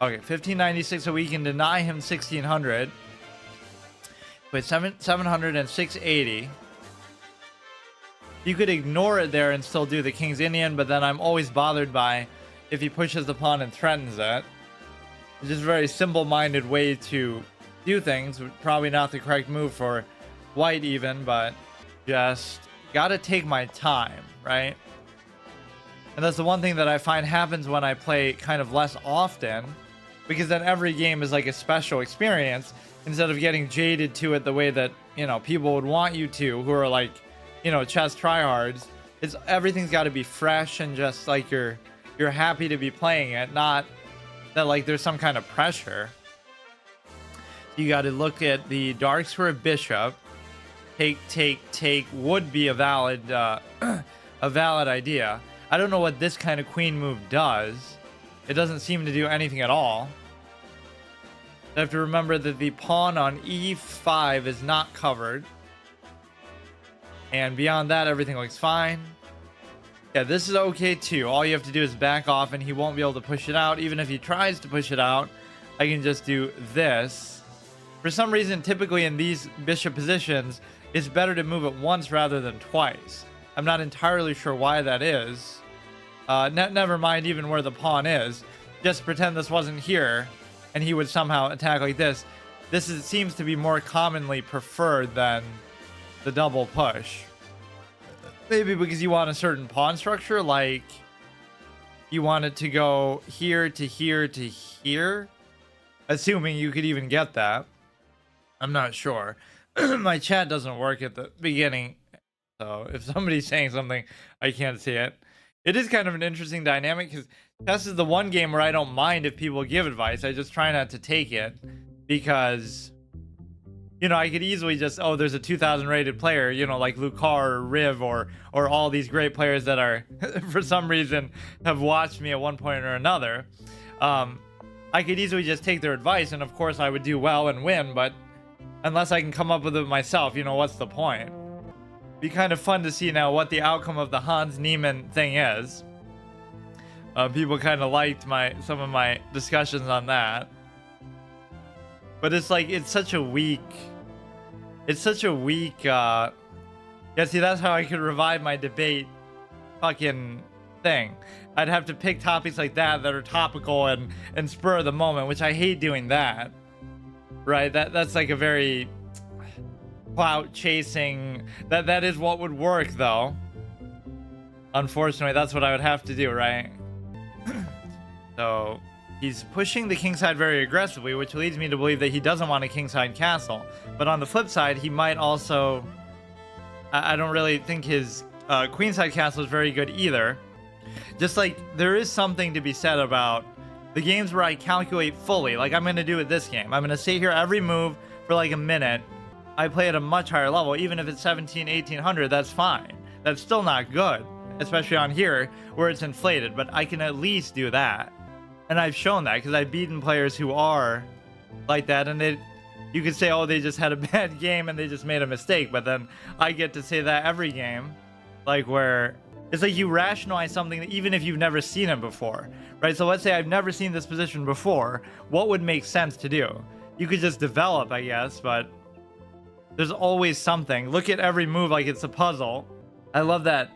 Okay, 1596, so we can deny him 1600. Wait, 700 and 680. You could ignore it there and still do the King's Indian, but then I'm always bothered by if he pushes the pawn and threatens it. It's just a very simple-minded way to do things. Probably not the correct move for white even, but just gotta take my time, right? And that's the one thing that I find happens when I play kind of less often, because then every game is like a special experience instead of getting jaded to it the way that, you know, people would want you to, who are like, you know, chess tryhards. It's everything's got to be fresh and just like you're happy to be playing it, not that like there's some kind of pressure. You got to look at the darks for a bishop. Take would be a valid idea. I don't know what this kind of queen move does. It doesn't seem to do anything at all. I have to remember that the pawn on e5 is not covered. And beyond that, everything looks fine. Yeah, this is okay too. All you have to do is back off and he won't be able to push it out. Even if he tries to push it out, I can just do this. For some reason, typically in these bishop positions, it's better to move it once rather than twice. I'm not entirely sure why that is. Never mind even where the pawn is. Just pretend this wasn't here and he would somehow attack like this. Seems to be more commonly preferred than the double push. Maybe because you want a certain pawn structure, like you want it to go here to here to here. Assuming you could even get that. I'm not sure. My chat doesn't work at the beginning, so if somebody's saying something, I can't see it. It is kind of an interesting dynamic because chess is the one game where I don't mind if people give advice. I just try not to take it because, you know, I could easily just, oh, there's a 2000 rated player, you know, like Lucar or Riv or all these great players that are, for some reason, have watched me at one point or another. I could easily just take their advice, and of course I would do well and win, but unless I can come up with it myself, you know, what's the point? Be kind of fun to see now what the outcome of the Hans Niemann thing is. People kind of liked some of my discussions on that. But it's like, it's such a weak, yeah, see, that's how I could revive my debate fucking thing. I'd have to pick topics like that are topical and spur of the moment, which I hate doing that. Right? That's like a very clout chasing, that is what would work though. Unfortunately, that's what I would have to do, right? So he's pushing the kingside very aggressively, which leads me to believe that he doesn't want a kingside castle. But on the flip side, he might also, I don't really think his queenside castle is very good either. Just like there is something to be said about the games where I calculate fully, like I'm going to do it this game. I'm going to sit here every move for like a minute. I play at a much higher level. Even if it's 1800, that's fine. That's still not good, especially on here where it's inflated, but I can at least do that. And I've shown that because I've beaten players who are like that, and you could say, oh, they just had a bad game and they just made a mistake, but then I get to say that every game, like where it's like you rationalize something that even if you've never seen it before, right? So let's say I've never seen this position before. What would make sense to do? You could just develop, I guess, but there's always something. Look at every move like it's a puzzle. I love that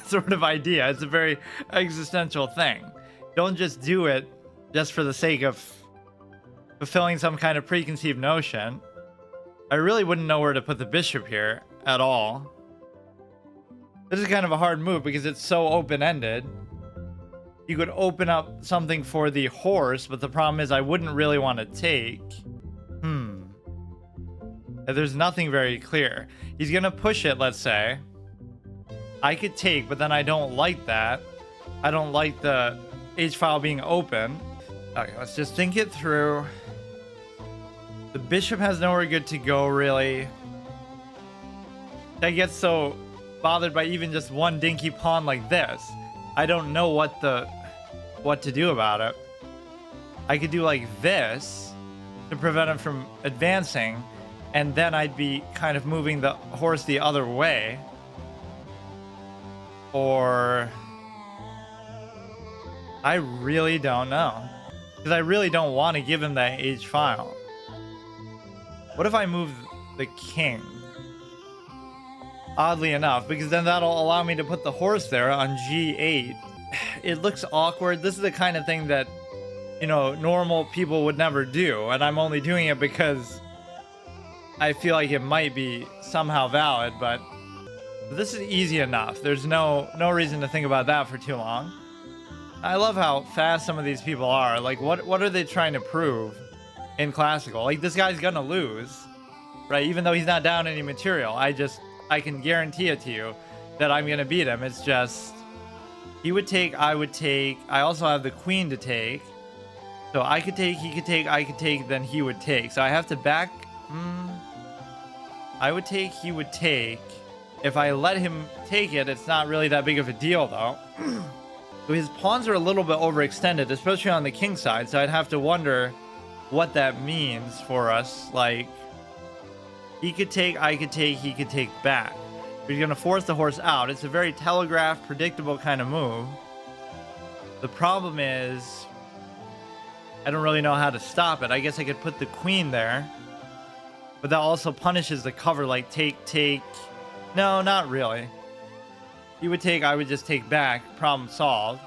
sort of idea. It's a very existential thing. Don't just do it just for the sake of fulfilling some kind of preconceived notion. I really wouldn't know where to put the bishop here at all. This is kind of a hard move because it's so open-ended. You could open up something for the horse, but the problem is I wouldn't really want to take. There's nothing very clear. He's gonna push it, let's say. I could take, but then I don't like that. I don't like the H-file being open. Okay, let's just think it through. The bishop has nowhere good to go, really. I get so bothered by even just one dinky pawn like this. I don't know what to do about it. I could do like this to prevent him from advancing, and then I'd be kind of moving the horse the other way. Or I really don't know. because I really don't want to give him that H file. What if I move the king? Oddly enough, because then that'll allow me to put the horse there on G8. It looks awkward. This is the kind of thing that, you know, normal people would never do, and I'm only doing it because I feel like it might be somehow valid, but this is easy enough. There's no reason to think about that for too long. I love how fast some of these people are. Like, what are they trying to prove in classical? Like, this guy's gonna lose, right? Even though he's not down any material. I can guarantee it to you that I'm gonna beat him. It's just, he would take, I would take. I also have the queen to take. So I could take, he could take, I could take, then he would take. So I have to back. I would take, he would take. If I let him take it, it's not really that big of a deal, though. So his pawns are a little bit overextended, especially on the king side. So I'd have to wonder what that means for us. Like, he could take, I could take, he could take back. But he's going to force the horse out. It's a very telegraphed, predictable kind of move. The problem is, I don't really know how to stop it. I guess I could put the queen there. But that also punishes the cover, like take. No, not really. He would take, I would just take back. Problem solved.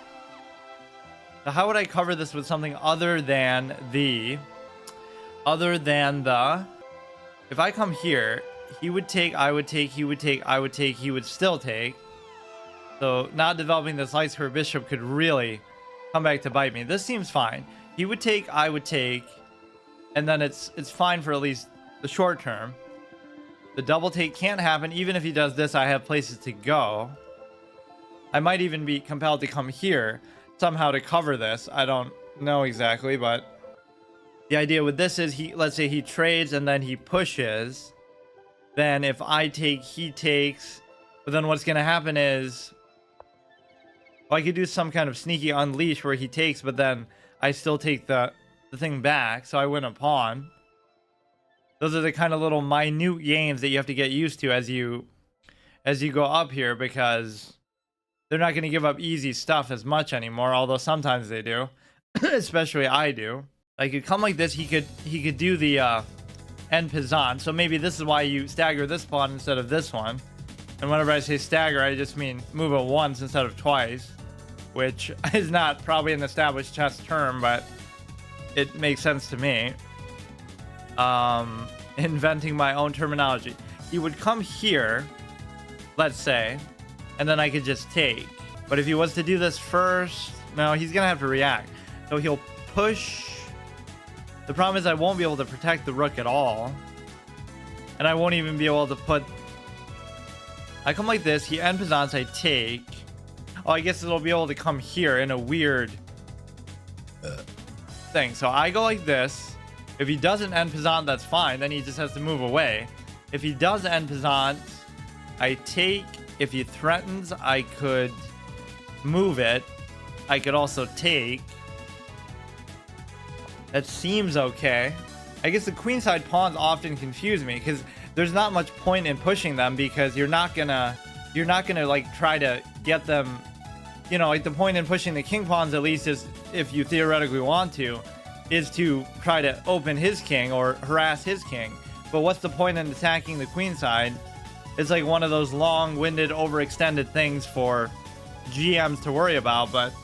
So how would I cover this with something other than the... If I come here, he would take, I would take, he would take, I would take, he would still take. So not developing this light square bishop could really come back to bite me. This seems fine. He would take, I would take, and then it's fine for at least the short term. The double take can't happen. Even if he does this, I have places to go. I might even be compelled to come here somehow to cover this. I don't know exactly, but the idea with this is, let's say he trades and then he pushes. Then if I take, he takes. But then what's going to happen is, well, I could do some kind of sneaky unleash where he takes, but then I still take the thing back, so I win a pawn. Those are the kind of little minute games that you have to get used to as you go up here, because they're not going to give up easy stuff as much anymore, although sometimes they do. Especially I do. I could come like this. He could do the en passant. So maybe this is why you stagger this pawn instead of this one. And whenever I say stagger, I just mean move it once instead of twice, which is not probably an established chess term, but it makes sense to me. Inventing my own terminology. He would come here, let's say, and then I could just take. But if he was to do this first, no, he's gonna have to react. So he'll push. The problem is I won't be able to protect the rook at all, and I won't even be able to put. I come like this. He en passants. I take. Oh, I guess it'll be able to come here in a weird thing. So I go like this. If he doesn't en passant, that's fine. Then he just has to move away. If he does en passant, I take. If he threatens, I could move it. I could also take. That seems okay. I guess the queenside pawns often confuse me because there's not much point in pushing them, because you're not gonna like try to get them. You know, like the point in pushing the king pawns, at least, is if you theoretically want to, is to try to open his king or harass his king. But what's the point in attacking the queen side? It's like one of those long-winded, overextended things for GMs to worry about. But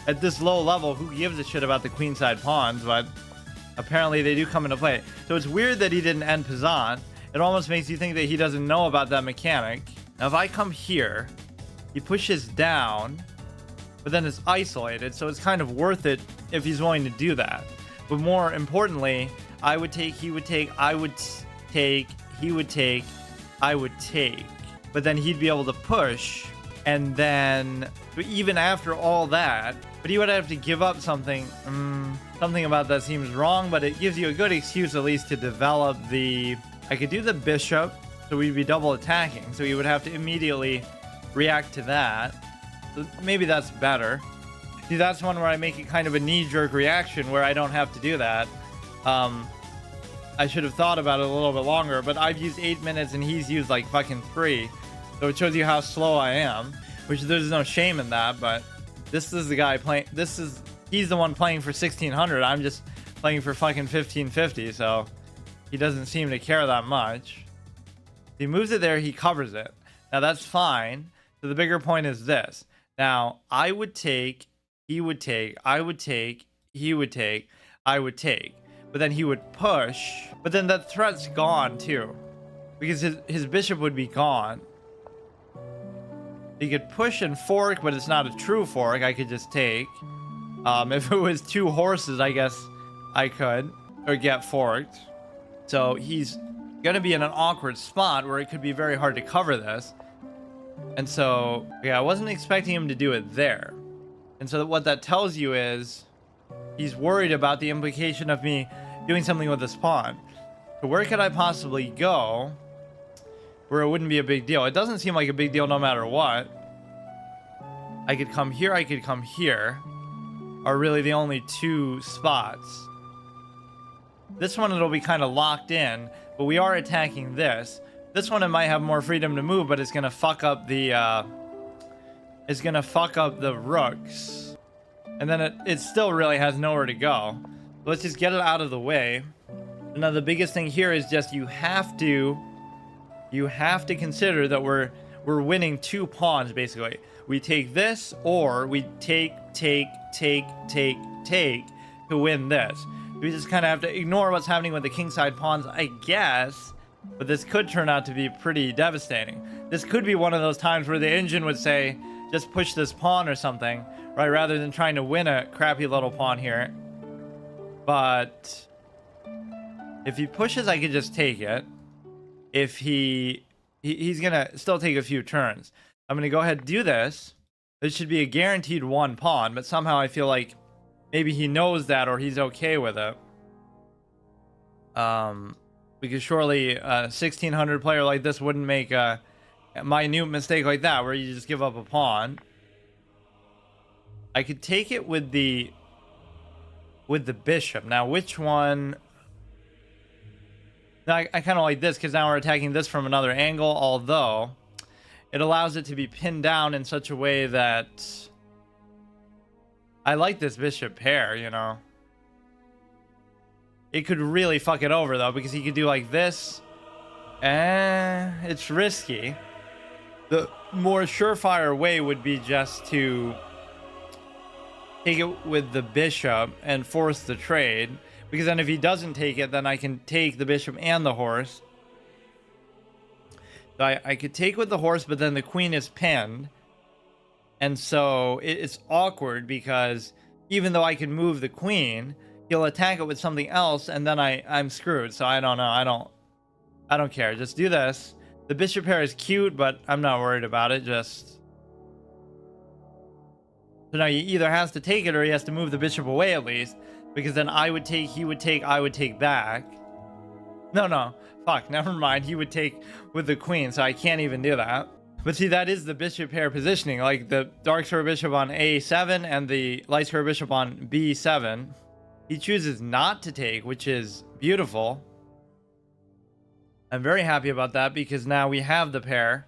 at this low level, who gives a shit about the queen side pawns? But apparently they do come into play. So it's weird that he didn't en passant. It almost makes you think that he doesn't know about that mechanic. Now if I come here, he pushes down, but then it's isolated, so it's kind of worth it if he's willing to do that. But more importantly, I would take, he would take, I would take, he would take, I would take. But then he'd be able to push, and then even after all that, but he would have to give up something. Something about that seems wrong, but it gives you a good excuse at least to develop the... I could do the bishop, so we'd be double attacking, so he would have to immediately react to that. So maybe that's better. See, that's one where I make it kind of a knee-jerk reaction where I don't have to do that. I should have thought about it a little bit longer, but I've used 8 minutes and he's used like fucking 3. So it shows you how slow I am, which there's no shame in that, but this is the guy playing. he's the one playing for 1600. I'm just playing for fucking 1550, so he doesn't seem to care that much. He moves it there, he covers it. Now that's fine. So the bigger point is this. Now I would take, he would take, I would take, he would take, I would take. But then he would push. But then that threat's gone too, because his bishop would be gone. He could push and fork, but it's not a true fork. I could just take. If it was 2 horses, I guess I could, or get forked. So he's gonna be in an awkward spot where it could be very hard to cover this. And so, yeah, I wasn't expecting him to do it there. And so what that tells you is he's worried about the implication of me doing something with this pawn. So where could I possibly go where it wouldn't be a big deal? It doesn't seem like a big deal no matter what. I could come here, I could come here, are really the only 2 spots. This one, it'll be kind of locked in, but we are attacking this. This one, it might have more freedom to move, but it's gonna fuck up the rooks. And then it still really has nowhere to go. Let's just get it out of the way. Now the biggest thing here is just you have to consider that we're winning 2 pawns basically. We take this, or we take to win this. We just kind of have to ignore what's happening with the kingside pawns, I guess. But this could turn out to be pretty devastating. This could be one of those times where the engine would say, just push this pawn or something, right? Rather than trying to win a crappy little pawn here. But if he pushes, I could just take it. If he's gonna still take a few turns. I'm gonna go ahead and do this. This should be a guaranteed 1 pawn, but somehow I feel like maybe he knows that, or he's okay with it. Because surely a 1600 player like this wouldn't make a minute mistake like that, where you just give up a pawn. I could take it with the bishop. Now, which one? Now, I kind of like this, because now we're attacking this from another angle, although it allows it to be pinned down in such a way that I like this bishop pair, you know. It could really fuck it over, though, because he could do like this. It's risky. The more surefire way would be just to take it with the bishop and force the trade. Because then if he doesn't take it, then I can take the bishop and the horse. So I could take with the horse, but then the queen is pinned. And so it's awkward, because even though I can move the queen, he'll attack it with something else, and then I'm screwed. So I don't know. I don't care. Just do this. The bishop pair is cute, but I'm not worried about it. Just so now he either has to take it, or he has to move the bishop away at least, because then I would take, he would take, I would take back. No, fuck, never mind. He would take with the queen, so I can't even do that. But see, that is the bishop pair positioning, like the dark square bishop on A7 and the light square bishop on B7. He chooses not to take, which is beautiful. I'm very happy about that, because now we have the pair.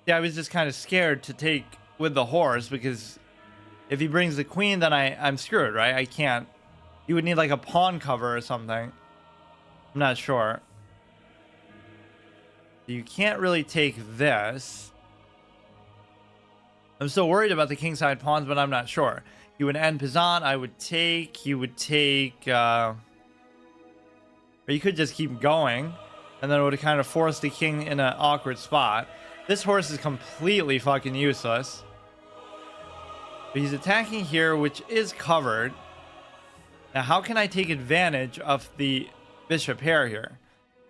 Yeah, I was just kind of scared to take with the horse, because if he brings the queen, then I'm screwed, right? I can't. You would need like a pawn cover or something. I'm not sure. You can't really take this. I'm still worried about the kingside pawns, but I'm not sure. He would end Pizan. I would take. He would take. Or you could just keep going, and then it would kind of force the king in an awkward spot. This horse is completely fucking useless. But he's attacking here, which is covered. Now, how can I take advantage of the bishop pair here?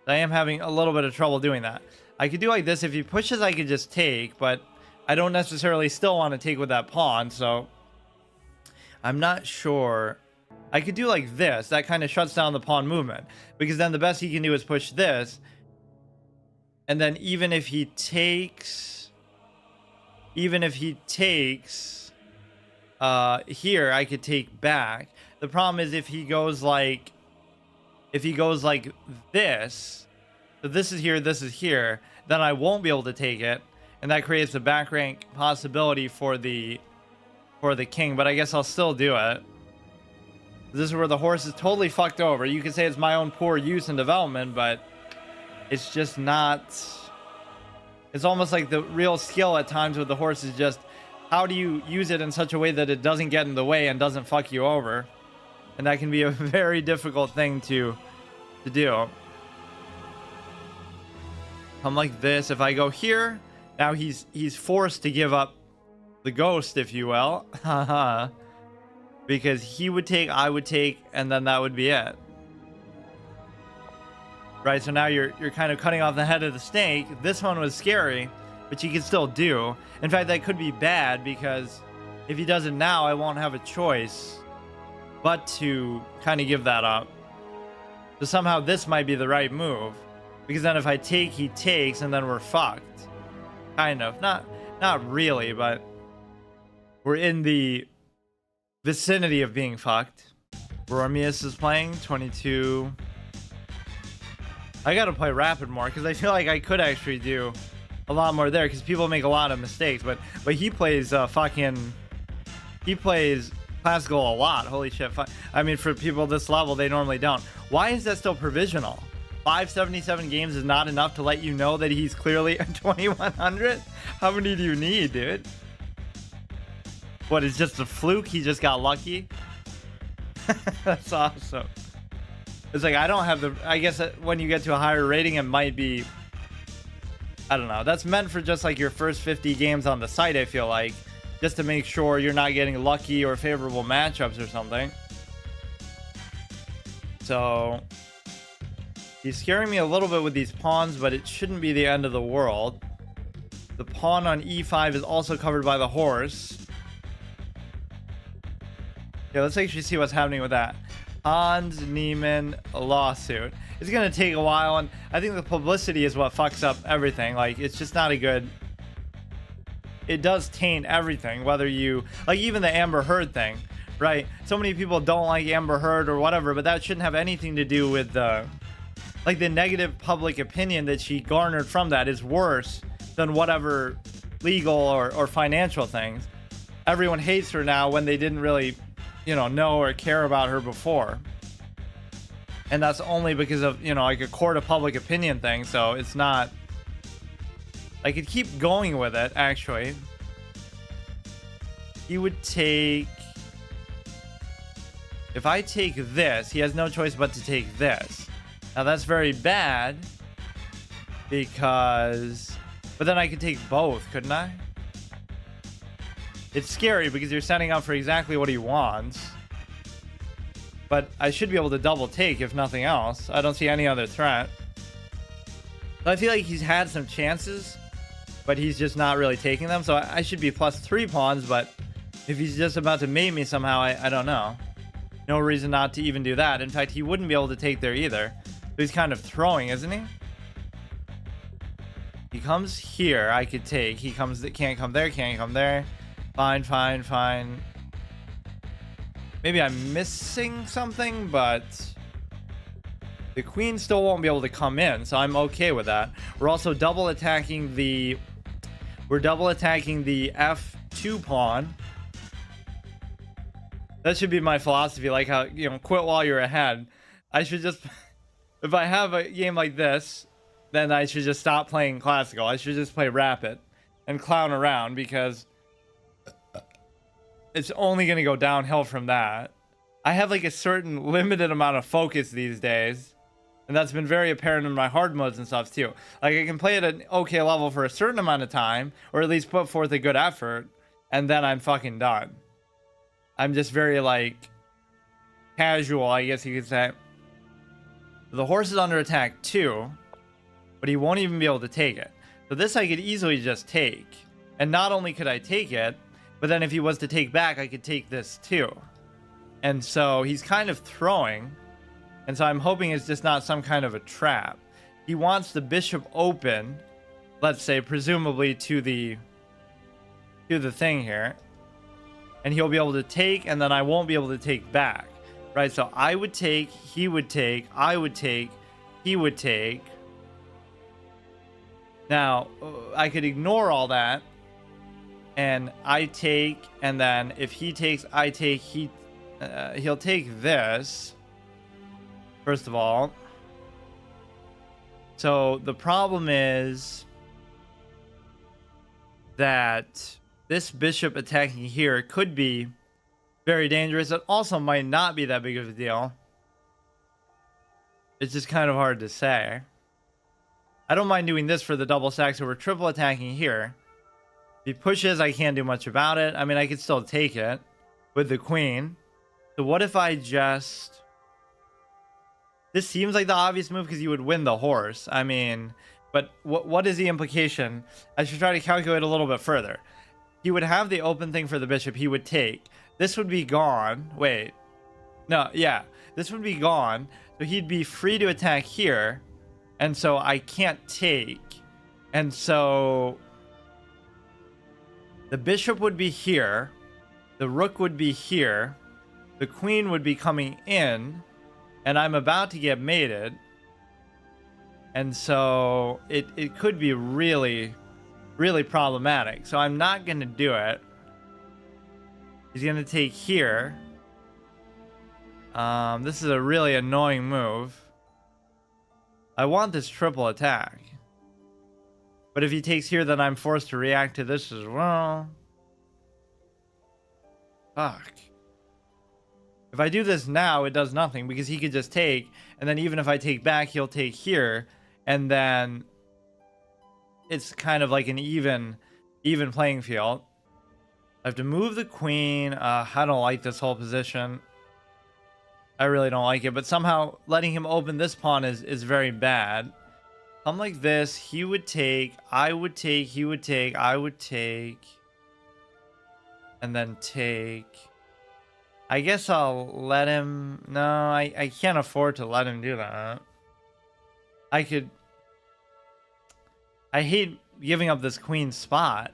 I am having a little bit of trouble doing that. I could do like this. If he pushes, I could just take, but I don't necessarily still want to take with that pawn, so I'm not sure. I could do like this. That kind of shuts down the pawn movement, because then the best he can do is push this. And then even if he takes here, I could take back. The problem is if he goes like this, so this is here, then I won't be able to take it, and that creates a back rank possibility for the king. But I guess I'll still do it. This is where the horse is totally fucked over. You could say it's my own poor use and development, but it's just not. It's almost like the real skill at times with the horse is just how do you use it in such a way that it doesn't get in the way and doesn't fuck you over. And that can be a very difficult thing to do. I'm like this. If I go here, now he's forced to give up the ghost, if you will. Because he would take, I would take, and then that would be it. Right, so now you're kind of cutting off the head of the snake. This one was scary, but you can still do. In fact, that could be bad because if he does it now, I won't have a choice but to kind of give that up. So somehow this might be the right move. Because then if I take, he takes, and then we're fucked. Kind of. Not really, but we're in the vicinity of being fucked. Bormius is playing 22. I gotta play rapid more because I feel like I could actually do a lot more there because people make a lot of mistakes. But he plays he plays classical a lot. Holy shit! I mean, for people this level, they normally don't. Why is that still provisional? 577 games is not enough to let you know that he's clearly a 2100. How many do you need, dude? What, it's just a fluke? He just got lucky? That's awesome. It's like, I don't have the... I guess when you get to a higher rating, it might be... I don't know. That's meant for just like your first 50 games on the site, I feel like. Just to make sure you're not getting lucky or favorable matchups or something. So... he's scaring me a little bit with these pawns, but it shouldn't be the end of the world. The pawn on e5 is also covered by the horse. Yeah, let's actually see what's happening with that. Hans Niemann lawsuit. It's going to take a while, and I think the publicity is what fucks up everything. Like, it's just not a good... It does taint everything, whether you... Like, even the Amber Heard thing, right? So many people don't like Amber Heard or whatever, but that shouldn't have anything to do with the... Like, the negative public opinion that she garnered from that is worse than whatever legal or financial things. Everyone hates her now when they didn't really... know or care about her before. And that's only because of, like a court of public opinion thing. So it's not... I could keep going with it, actually. He would take... If I take this, he has no choice but to take this. Now that's very bad. Because... But then I could take both, couldn't I? It's scary because you're setting up for exactly what he wants. But I should be able to double take if nothing else. I don't see any other threat. So I feel like he's had some chances, but he's just not really taking them. So I should be plus 3 pawns, but if he's just about to mate me somehow, I don't know. No reason not to even do that. In fact, he wouldn't be able to take there either. So he's kind of throwing, isn't he? He comes here, I could take. He comes, can't come there, can't come there. Fine, fine, fine. Maybe I'm missing something, but the queen still won't be able to come in, so I'm okay with that. We're also double attacking the... We're double attacking the F2 pawn. That should be my philosophy, like how, quit while you're ahead. I should just... If I have a game like this, then I should just stop playing classical. I should just play rapid and clown around, because... it's only going to go downhill from that. I have like a certain limited amount of focus these days, and that's been very apparent in my hard modes and stuff too. Like, I can play at an okay level for a certain amount of time, or at least put forth a good effort, and then I'm fucking done. I'm just very like casual, I guess you could say. The horse is under attack too, but he won't even be able to take it. So this I could easily just take, and not only could I take it, but then if he was to take back, I could take this too. And so he's kind of throwing. And so I'm hoping it's just not some kind of a trap. He wants the bishop open, let's say, presumably to the thing here. And he'll be able to take, and then I won't be able to take back. Right, so I would take, he would take, I would take, he would take. Now, I could ignore all that. And I take, and then if he takes, I take, he he'll take this, first of all. So the problem is that this bishop attacking here could be very dangerous. It also might not be that big of a deal. It's just kind of hard to say. I don't mind doing this for the double stack, so we're triple attacking here. If he pushes, I can't do much about it. I mean, I could still take it with the queen. So what if I just... This seems like the obvious move because you would win the horse. I mean, but what is the implication? I should try to calculate a little bit further. He would have the open thing for the bishop. He would take. This would be gone. Wait. No, yeah. This would be gone. So he'd be free to attack here. And so I can't take. And so the bishop would be here. The rook would be here. The queen would be coming in. And I'm about to get mated. And so it could be really, really problematic. So I'm not going to do it. He's going to take here. This is a really annoying move. I want this triple attack. But if he takes here, then I'm forced to react to this as well. Fuck. If I do this now, it does nothing because he could just take, and then even if I take back, he'll take here, and then it's kind of like an even playing field. I have to move the queen. I don't like this whole position. I really don't like it, but somehow letting him open this pawn is very bad. Come like this, he would take, I would take, he would take, I would take, and then take. I guess I'll let him... No, I can't afford to let him do that. I could... I hate giving up this queen spot.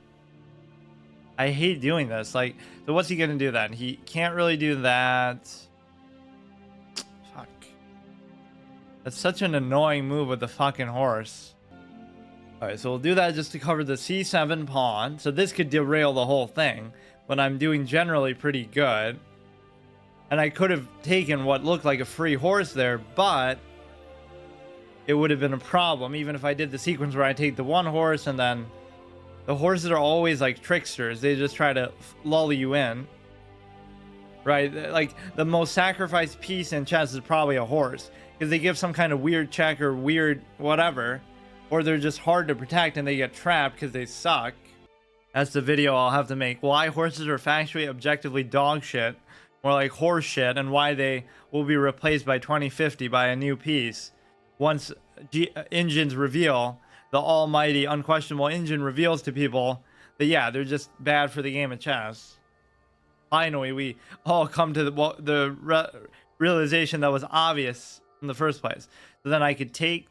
I hate doing this. Like, so what's he gonna do then? He can't really do that. Fuck. That's such an annoying move with the fucking horse. Alright, so we'll do that just to cover the c7 pawn. So this could derail the whole thing. But I'm doing generally pretty good. And I could have taken what looked like a free horse there, but it would have been a problem even if I did the sequence where I take the one horse and then the horses are always like tricksters. They just try to lull you in, right? Like the most sacrificed piece in chess is probably a horse because they give some kind of weird check or weird whatever, or they're just hard to protect and they get trapped because they suck. That's the video I'll have to make. Why horses are factually objectively dog shit. More like horse shit, and why they will be replaced by 2050 by a new piece. Once engines reveal, the almighty, unquestionable engine reveals to people that, yeah, they're just bad for the game of chess. Finally, we all come to the realization that was obvious in the first place. So then I could take,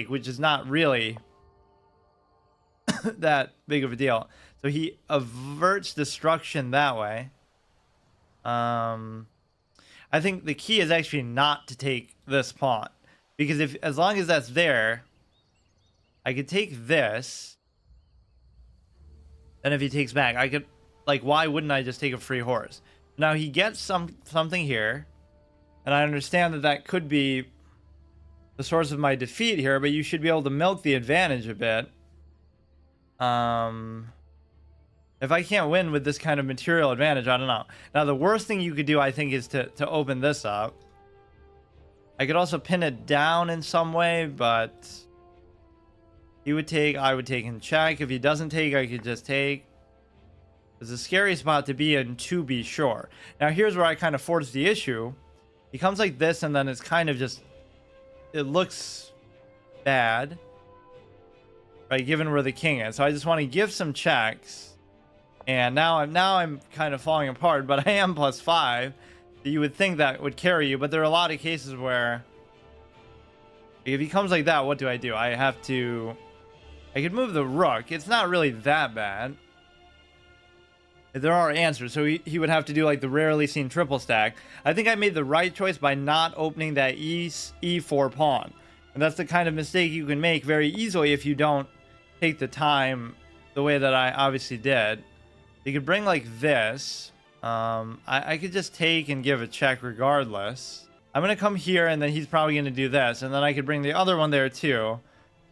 which is not really that big of a deal. So he averts destruction that way. I think the key is actually not to take this pawn, because as long as that's there, I could take this, and if he takes back, I could, like, why wouldn't I just take a free horse? Now he gets something here, and I understand that could be the source of my defeat here, but you should be able to milk the advantage a bit. If I can't win with this kind of material advantage, I don't know. Now, the worst thing you could do, I think, is to open this up. I could also pin it down in some way, but he would take, I would take and check. If he doesn't take, I could just take. It's a scary spot to be in, to be sure. Now, here's where I kind of force the issue. He comes like this, and then it's kind of just... It looks bad, right, given where the king is. So I just want to give some checks. And now I'm kind of falling apart, but I am +5. You would think that would carry you, but there are a lot of cases where if he comes like that, what do? I could move the rook. It's not really that bad. There are answers, so he would have to do like the rarely seen triple stack. I think I made the right choice by not opening that e4 pawn. And that's the kind of mistake you can make very easily if you don't take the time the way that I obviously did. You could bring like this. I could just take and give a check regardless. I'm going to come here, and then he's probably going to do this. And then I could bring the other one there, too.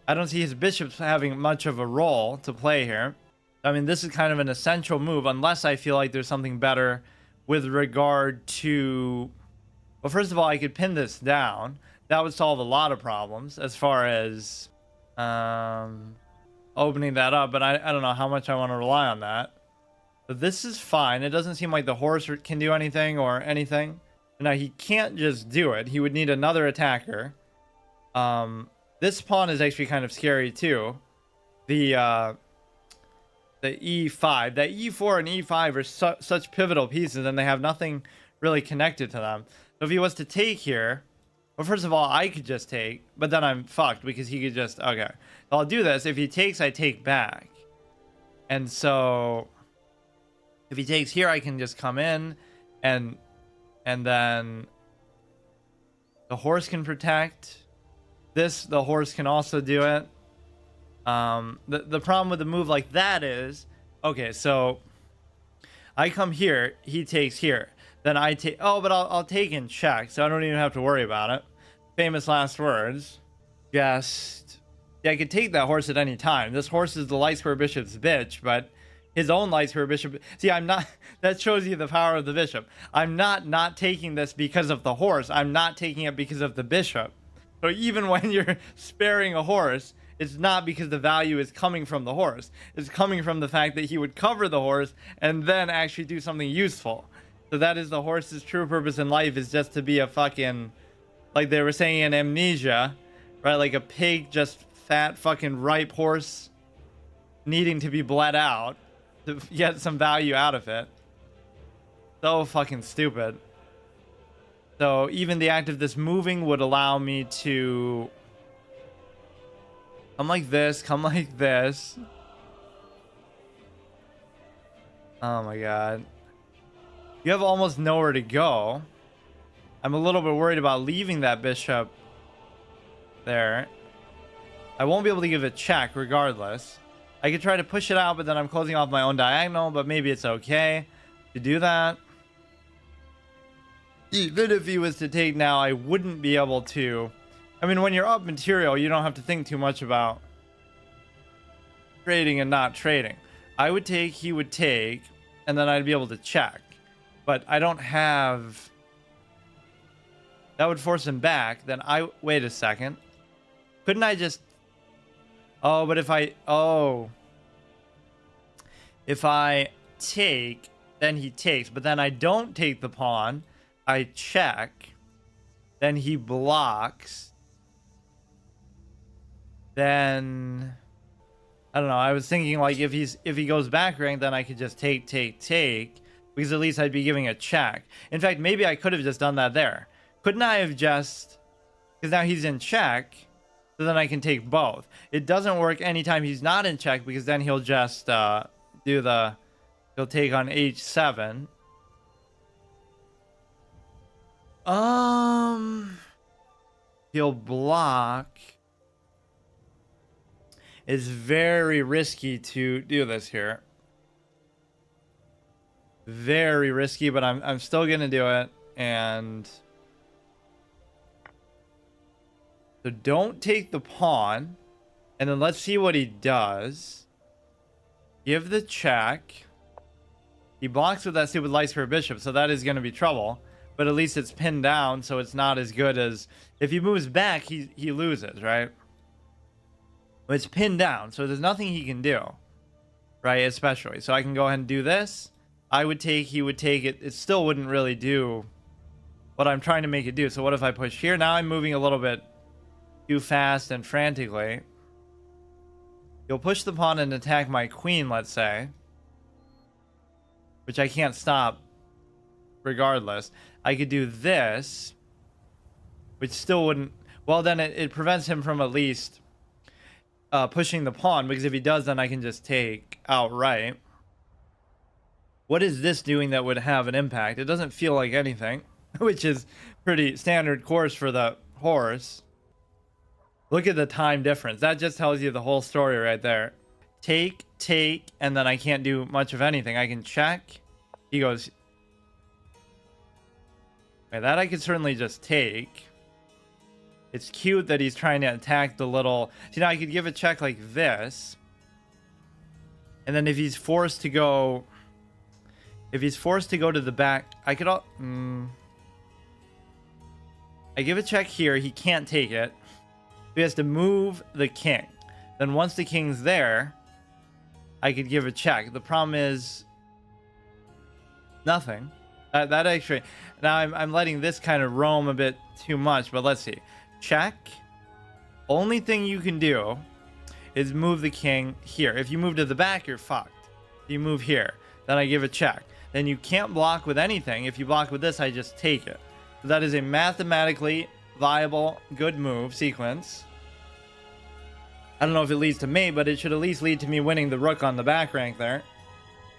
I don't see his bishops having much of a role to play here. I mean, this is kind of an essential move, unless I feel like there's something better with regard to... Well, first of all, I could pin this down. That would solve a lot of problems as far as opening that up. But I don't know how much I want to rely on that. But this is fine. It doesn't seem like the horse can do anything or anything. Now, he can't just do it. He would need another attacker. This pawn is actually kind of scary, too. The e5. That e4 and e5 are such pivotal pieces, and they have nothing really connected to them. So if he was to take here... Well, first of all, I could just take, but then I'm fucked because he could just... Okay. So I'll do this. If he takes, I take back. And so... If he takes here, I can just come in and then the horse can protect. This, the horse can also do it. The problem with a move like that is, okay, so I come here, he takes here. Then I take, oh, but I'll take and check, so I don't even have to worry about it. Famous last words. Just, yeah, I could take that horse at any time. This horse is the light square bishop's bitch, but his own light square bishop. See, I'm not, that shows you the power of the bishop. I'm not taking this because of the horse. I'm not taking it because of the bishop. So even when you're sparing a horse, it's not because the value is coming from the horse. It's coming from the fact that he would cover the horse and then actually do something useful. So that is the horse's true purpose in life, is just to be a fucking, like they were saying in Amnesia, right? Like a pig, just fat fucking ripe horse needing to be bled out to get some value out of it. So fucking stupid. So even the act of this moving would allow me to come like this, come like this. Oh my god. You have almost nowhere to go. I'm a little bit worried about leaving that bishop there. I won't be able to give a check regardless. I could try to push it out, but then I'm closing off my own diagonal, but maybe it's okay to do that. Even if he was to take now, I wouldn't be able to. I mean, when you're up material, you don't have to think too much about trading and not trading. I would take, he would take, and then I'd be able to check. But I don't have... That would force him back. Then I... Wait a second. Couldn't I just... Oh, but if I... Oh. If I take, then he takes. But then I don't take the pawn. I check. Then he blocks. Then... I don't know. I was thinking, like, if he goes back rank, then I could just take. Because at least I'd be giving a check. In fact, maybe I could have just done that there. Couldn't I have just... Because now he's in check. So then I can take both. It doesn't work anytime he's not in check, because then he'll just do the... He'll take on h7. He'll block. It's very risky to do this here. Very risky, but I'm still gonna do it. And so don't take the pawn, and then let's see what he does. Give the check. He blocks with that stupid light square bishop, so that is gonna be trouble. But at least it's pinned down, so it's not as good as if he moves back. He loses, right? But it's pinned down, so there's nothing he can do, right? Especially, so I can go ahead and do this. I would take, he would take it. It still wouldn't really do what I'm trying to make it do. So what if I push here? Now I'm moving a little bit too fast and frantically. He'll push the pawn and attack my queen, let's say. Which I can't stop regardless. I could do this, which still wouldn't... Well, then it prevents him from at least pushing the pawn, because if he does, then I can just take outright. What is this doing that would have an impact? It doesn't feel like anything, which is pretty standard course for the horse. Look at the time difference. That just tells you the whole story right there. Take, and then I can't do much of anything. I can check. He goes Okay, that I could certainly just take. It's cute that he's trying to attack the little... See, now I could give a check like this. And then if he's forced to go... If he's forced to go to the back... I could... I give a check here. He can't take it. He has to move the king. Then once the king's there, I could give a check. The problem is... nothing. That actually... Now I'm letting this kind of roam a bit too much, but let's see. Check. Only thing you can do is move the king here. If you move to the back, you're fucked. If you move here, then I give a check. Then you can't block with anything. If you block with this, I just take it. So that is a mathematically viable, good move sequence. I don't know if it leads to mate, but it should at least lead to me winning the rook on the back rank there.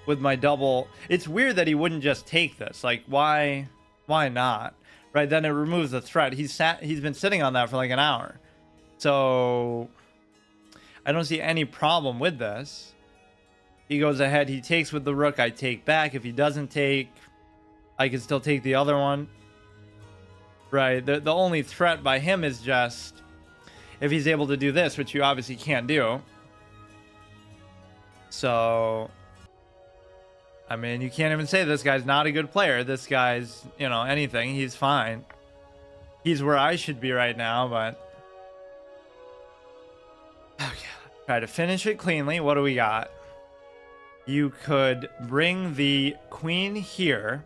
With my double. It's weird that he wouldn't just take this. Like, why not? Right, then it removes the threat. He's been sitting on that for like an hour. So I don't see any problem with this. He goes ahead, he takes with the rook, I take back. If he doesn't take, I can still take the other one. Right, the only threat by him is just if he's able to do this, which you obviously can't do. So I mean, you can't even say this guy's not a good player. This guy's, you know, anything. He's fine. He's where I should be right now, but... Okay, try to finish it cleanly. What do we got? You could bring the queen here.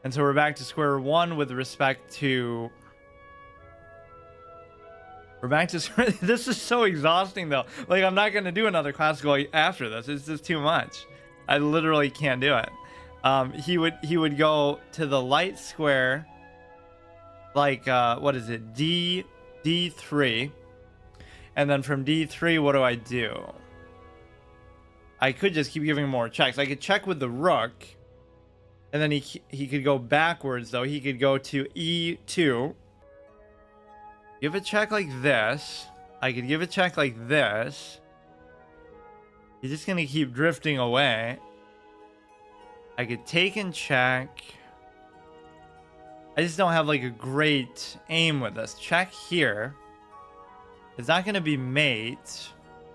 And so we're back to square one with respect to... We're back to square... This is so exhausting, though. Like, I'm not going to do another classical after this. It's just too much. I literally can't do it. He would go to the light square, like what is it, D3, and then from D3, what do I do? I could just keep giving more checks. I could check with the rook, and then he could go backwards though. He could go to E2, give a check like this. I could give a check like this. He's just going to keep drifting away. I could take and check. I just don't have like a great aim with this. Check here. It's not going to be mate.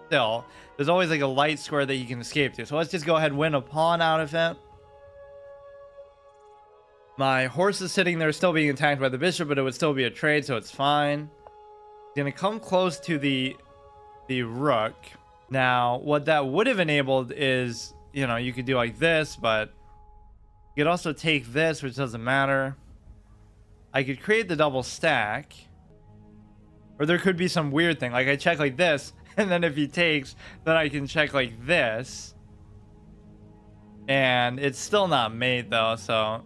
Still, there's always like a light square that you can escape to. So let's just go ahead and win a pawn out of it. My horse is sitting there still being attacked by the bishop, but it would still be a trade, so it's fine. He's going to come close to the rook. Now, what that would have enabled is, you know, you could do like this, but you could also take this, which doesn't matter. I could create the double stack. Or there could be some weird thing. Like I check like this, and then if he takes, then I can check like this. And it's still not mate though, so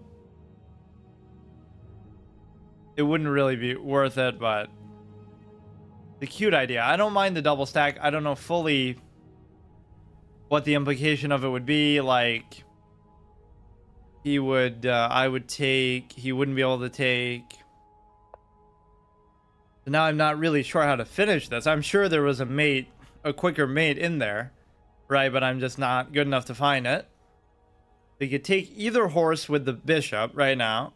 it wouldn't really be worth it, but the cute idea. I don't mind the double stack. I don't know fully what the implication of it would be. Like he would, I would take, he wouldn't be able to take. So now I'm not really sure how to finish this. I'm sure there was a mate, a quicker mate in there, right? But I'm just not good enough to find it. He could take either horse with the bishop right now.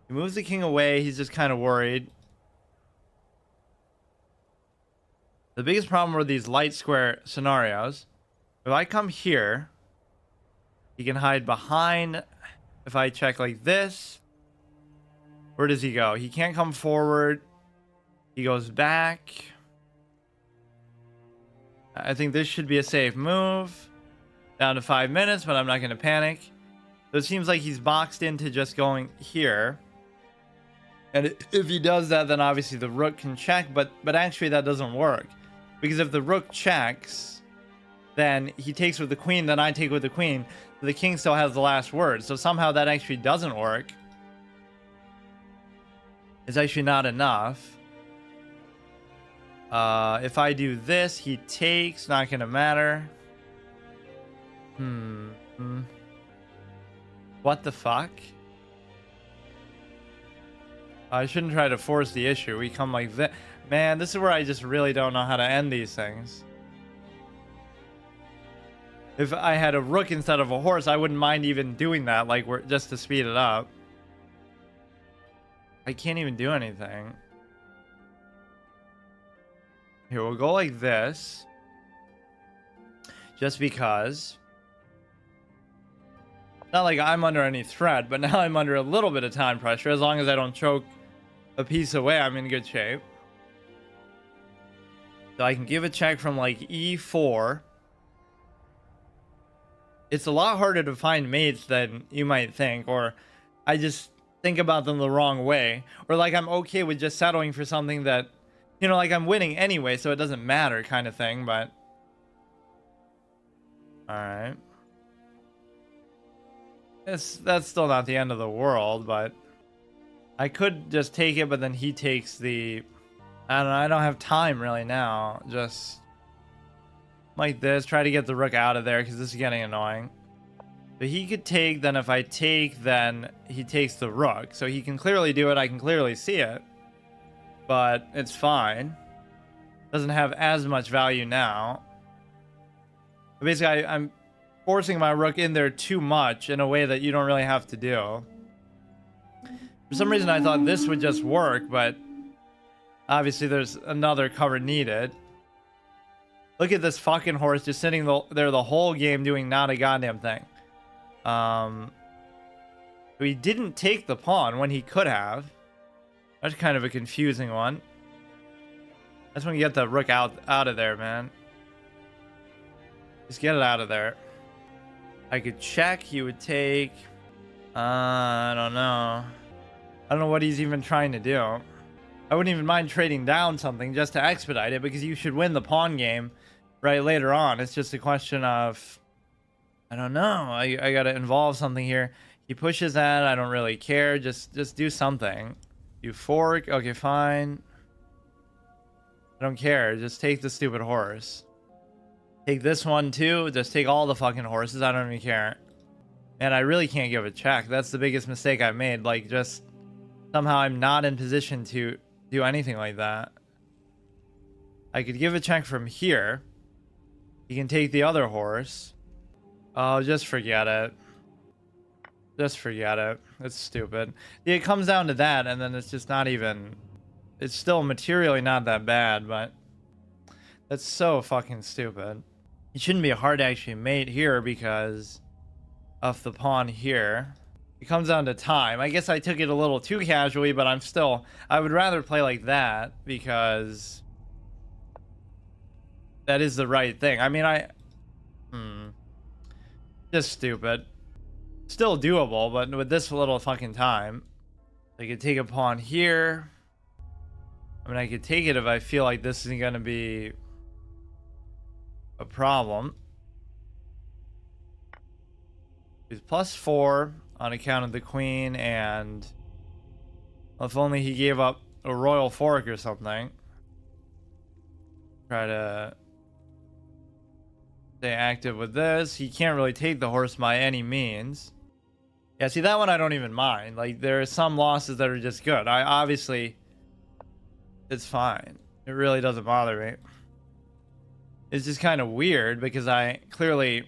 He moves the king away. He's just kind of worried. The biggest problem are these light square scenarios. If I come here, he can hide behind. If I check like this, where does he go? He can't come forward. He goes back. I think this should be a safe move. Down to 5 minutes, but I'm not going to panic. So it seems like he's boxed into just going here. And if he does that, then obviously the rook can check. But actually that doesn't work. Because if the rook checks, then he takes with the queen, then I take with the queen. The king still has the last word. So somehow that actually doesn't work. It's actually not enough. If I do this, he takes. Not going to matter. What the fuck? I shouldn't try to force the issue. We come like this. Man, this is where I just really don't know how to end these things. If I had a rook instead of a horse, I wouldn't mind even doing that, like just to speed it up. I can't even do anything. Here, we'll go like this. Just because. Not like I'm under any threat, but now I'm under a little bit of time pressure. As long as I don't choke a piece away, I'm in good shape. So I can give a check from like E4. It's a lot harder to find mates than you might think, or I just think about them the wrong way. Or like I'm okay with just settling for something that, you know, like I'm winning anyway, so it doesn't matter kind of thing, but... Alright. That's still not the end of the world, but... I could just take it, but then he takes the... I don't know, I don't have time really now. Just... like this, try to get the rook out of there, because this is getting annoying. But he could take, then if I take, then he takes the rook. So he can clearly do it, I can clearly see it. But it's fine. Doesn't have as much value now. But basically, I'm forcing my rook in there too much in a way that you don't really have to do. For some reason, I thought this would just work, but obviously there's another cover needed. Look at this fucking horse just sitting there the whole game doing not a goddamn thing. He didn't take the pawn when he could have. That's kind of a confusing one. That's when you get the rook out of there, man. Just get it out of there. I could check. He would take... I don't know. I don't know what he's even trying to do. I wouldn't even mind trading down something just to expedite it, because you should win the pawn game right later on. It's just a question of... I don't know. I gotta involve something here. He pushes that. I don't really care. Just do something. You fork. Okay, fine. I don't care. Just take the stupid horse. Take this one too. Just take all the fucking horses. I don't even care. And I really can't give a check. That's the biggest mistake I've made. Like, just somehow I'm not in position to do anything like that. I could give a check from here. He can take the other horse. Oh, just forget it. Just forget it. It's stupid. It comes down to that, and then it's just not even... It's still materially not that bad, but... That's so fucking stupid. It shouldn't be hard to actually mate here because of the pawn here. It comes down to time. I guess I took it a little too casually, but I'm still... I would rather play like that because... that is the right thing. I mean, just stupid. Still doable, but with this little fucking time. I could take a pawn here. I mean, I could take it if I feel like this isn't going to be a problem. He's +4 on account of the queen, and if only he gave up a royal fork or something. Try to stay active with this. He can't really take the horse by any means. Yeah, see, that one I don't even mind. Like, there are some losses that are just good. I obviously... It's fine. It really doesn't bother me. It's just kind of weird because I clearly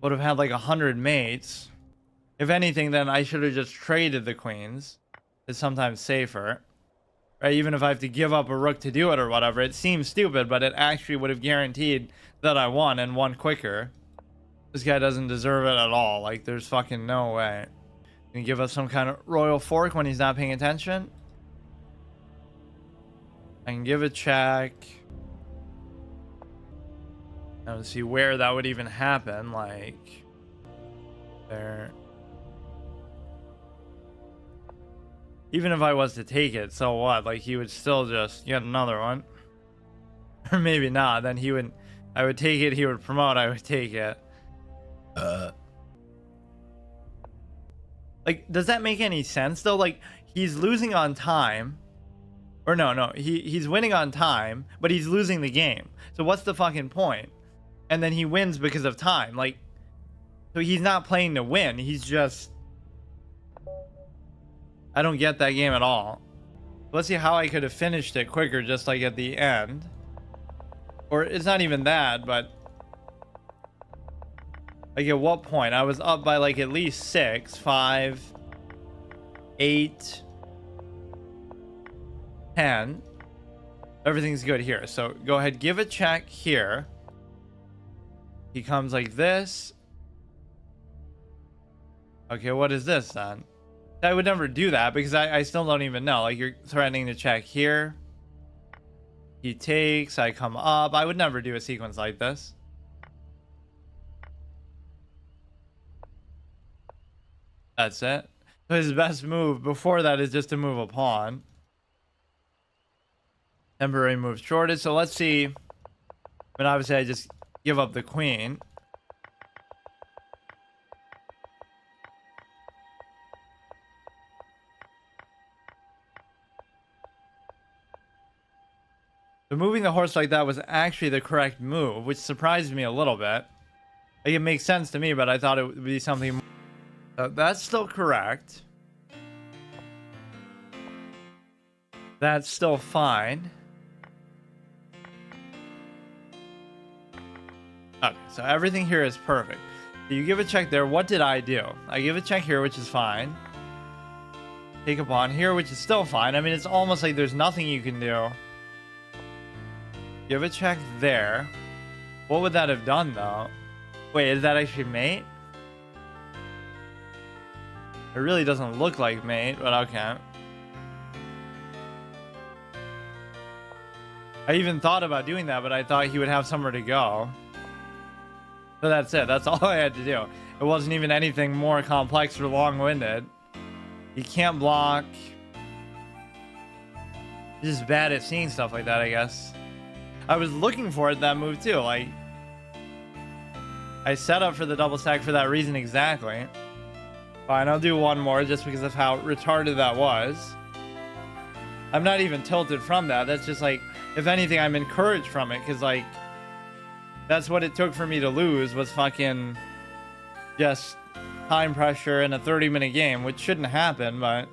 would have had like 100 mates. If anything, then I should have just traded the queens. It's sometimes safer. Right? Even if I have to give up a rook to do it or whatever. It seems stupid, but it actually would have guaranteed that I won and won quicker. This guy doesn't deserve it at all. Like, there's fucking no way. Can you give us some kind of royal fork when he's not paying attention? I can give a check. Now to see where that would even happen. Like, there. Even if I was to take it, so what? Like, he would still just get another one. Or maybe not. Then he would... I would take it, he would promote, I would take it. Like, does that make any sense though? Like, he's losing on time, or no, he's winning on time, but he's losing the game. So what's the fucking point? And then he wins because of time. Like, so he's not playing to win. He's just... I don't get that game at all. Let's see how I could have finished it quicker, just like at the end. Or it's not even that, but like at what point? I was up by like at least 6, 5, 8, 10. Everything's good here. So go ahead, give a check here. He comes like this. Okay, what is this then? I would never do that because I still don't even know. Like, you're threatening to check here. He takes, I come up. I would never do a sequence like this. That's it. So his best move before that is just to move a pawn. Temporary move shorted. So let's see. But obviously I just give up the queen. So moving the horse like that was actually the correct move, which surprised me a little bit. Like, it makes sense to me, but I thought it would be something. That's still correct. That's still fine. Okay, so everything here is perfect. You give a check there. What did I do? I give a check here, which is fine. Take a pawn here, which is still fine. I mean, it's almost like there's nothing you can do. Give a check there. What would that have done, though? Wait, is that actually mate? It really doesn't look like mate, but okay. I even thought about doing that, but I thought he would have somewhere to go. So that's it. That's all I had to do. It wasn't even anything more complex or long-winded. You can't block. He's just bad at seeing stuff like that, I guess. I was looking for it, that move, too. Like, I set up for the double stack for that reason exactly. Fine, I'll do one more just because of how retarded that was. I'm not even tilted from that. That's just like, if anything, I'm encouraged from it because, like, that's what it took for me to lose was fucking just time pressure in a 30-minute game, which shouldn't happen, but